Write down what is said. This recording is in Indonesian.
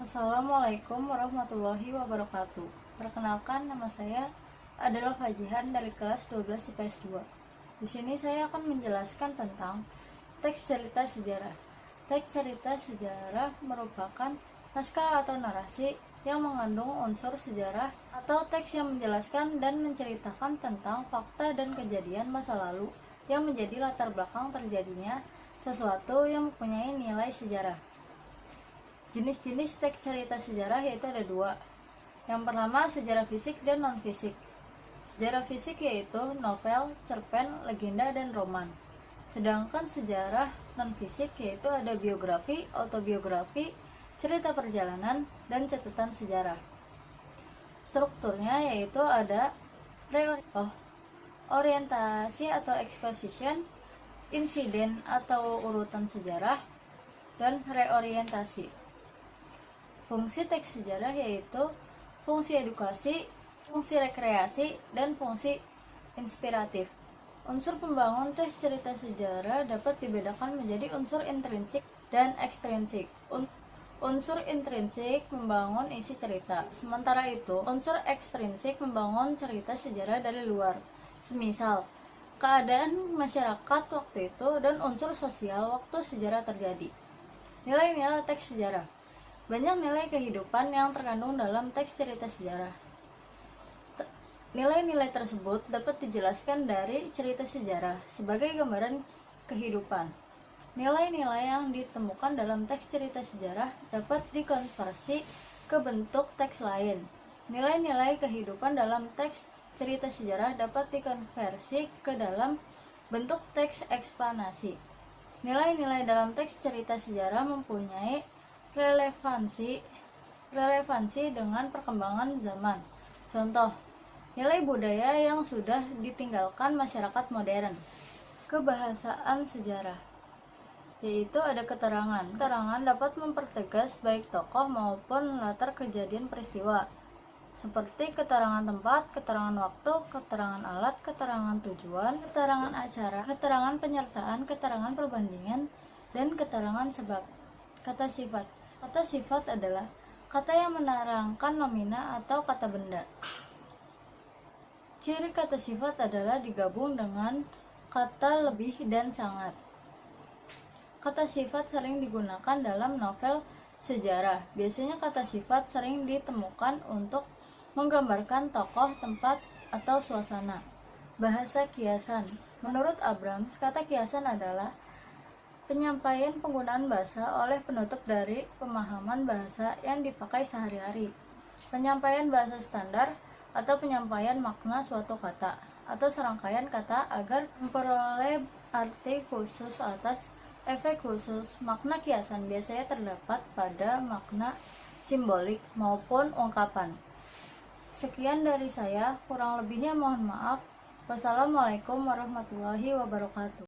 Assalamualaikum warahmatullahi wabarakatuh. Perkenalkan, nama saya adalah Fajihan dari kelas 12 IPS 2. Di sini saya akan menjelaskan tentang teks cerita sejarah. Teks cerita sejarah merupakan naskah atau narasi yang mengandung unsur sejarah atau teks yang menjelaskan dan menceritakan tentang fakta dan kejadian masa lalu yang menjadi latar belakang terjadinya sesuatu yang mempunyai nilai sejarah. Jenis-jenis teks cerita sejarah yaitu ada dua. Yang pertama, sejarah fisik dan non-fisik. Sejarah fisik yaitu novel, cerpen, legenda, dan roman. Sedangkan sejarah non-fisik yaitu ada biografi, autobiografi, cerita perjalanan, dan catatan sejarah. Strukturnya yaitu ada orientasi atau exposition, insiden atau urutan sejarah, dan reorientasi. Fungsi teks sejarah yaitu fungsi edukasi, fungsi rekreasi, dan fungsi inspiratif. Unsur pembangun teks cerita sejarah dapat dibedakan menjadi unsur intrinsik dan ekstrinsik. Unsur intrinsik membangun isi cerita, sementara itu unsur ekstrinsik membangun cerita sejarah dari luar. Semisal, keadaan masyarakat waktu itu dan unsur sosial waktu sejarah terjadi. Nilai-nilai teks sejarah. Banyak nilai kehidupan yang terkandung dalam teks cerita sejarah. Nilai-nilai tersebut dapat dijelaskan dari cerita sejarah sebagai gambaran kehidupan. Nilai-nilai yang ditemukan dalam teks cerita sejarah dapat dikonversi ke bentuk teks lain. Nilai-nilai kehidupan dalam teks cerita sejarah dapat dikonversi ke dalam bentuk teks eksplanasi. Nilai-nilai dalam teks cerita sejarah mempunyai relevansi dengan perkembangan zaman. Contoh, nilai budaya yang sudah ditinggalkan masyarakat modern. Kebahasaan sejarah yaitu ada keterangan. Keterangan dapat mempertegas baik tokoh maupun latar kejadian peristiwa, seperti keterangan tempat, keterangan waktu, keterangan alat, keterangan tujuan, keterangan acara, keterangan penyertaan, keterangan perbandingan, dan keterangan sebab. Kata sifat. Kata sifat adalah kata yang menerangkan nomina atau kata benda. Ciri kata sifat adalah digabung dengan kata lebih dan sangat. Kata sifat sering digunakan dalam novel sejarah. Biasanya kata sifat sering ditemukan untuk menggambarkan tokoh, tempat, atau suasana. Bahasa kiasan. Menurut Abrams, kata kiasan adalah penyampaian penggunaan bahasa oleh penutup dari pemahaman bahasa yang dipakai sehari-hari. Penyampaian bahasa standar atau penyampaian makna suatu kata atau serangkaian kata agar memperoleh arti khusus atas efek khusus. Makna kiasan biasanya terdapat pada makna simbolik maupun ungkapan. Sekian dari saya, kurang lebihnya mohon maaf. Wassalamualaikum warahmatullahi wabarakatuh.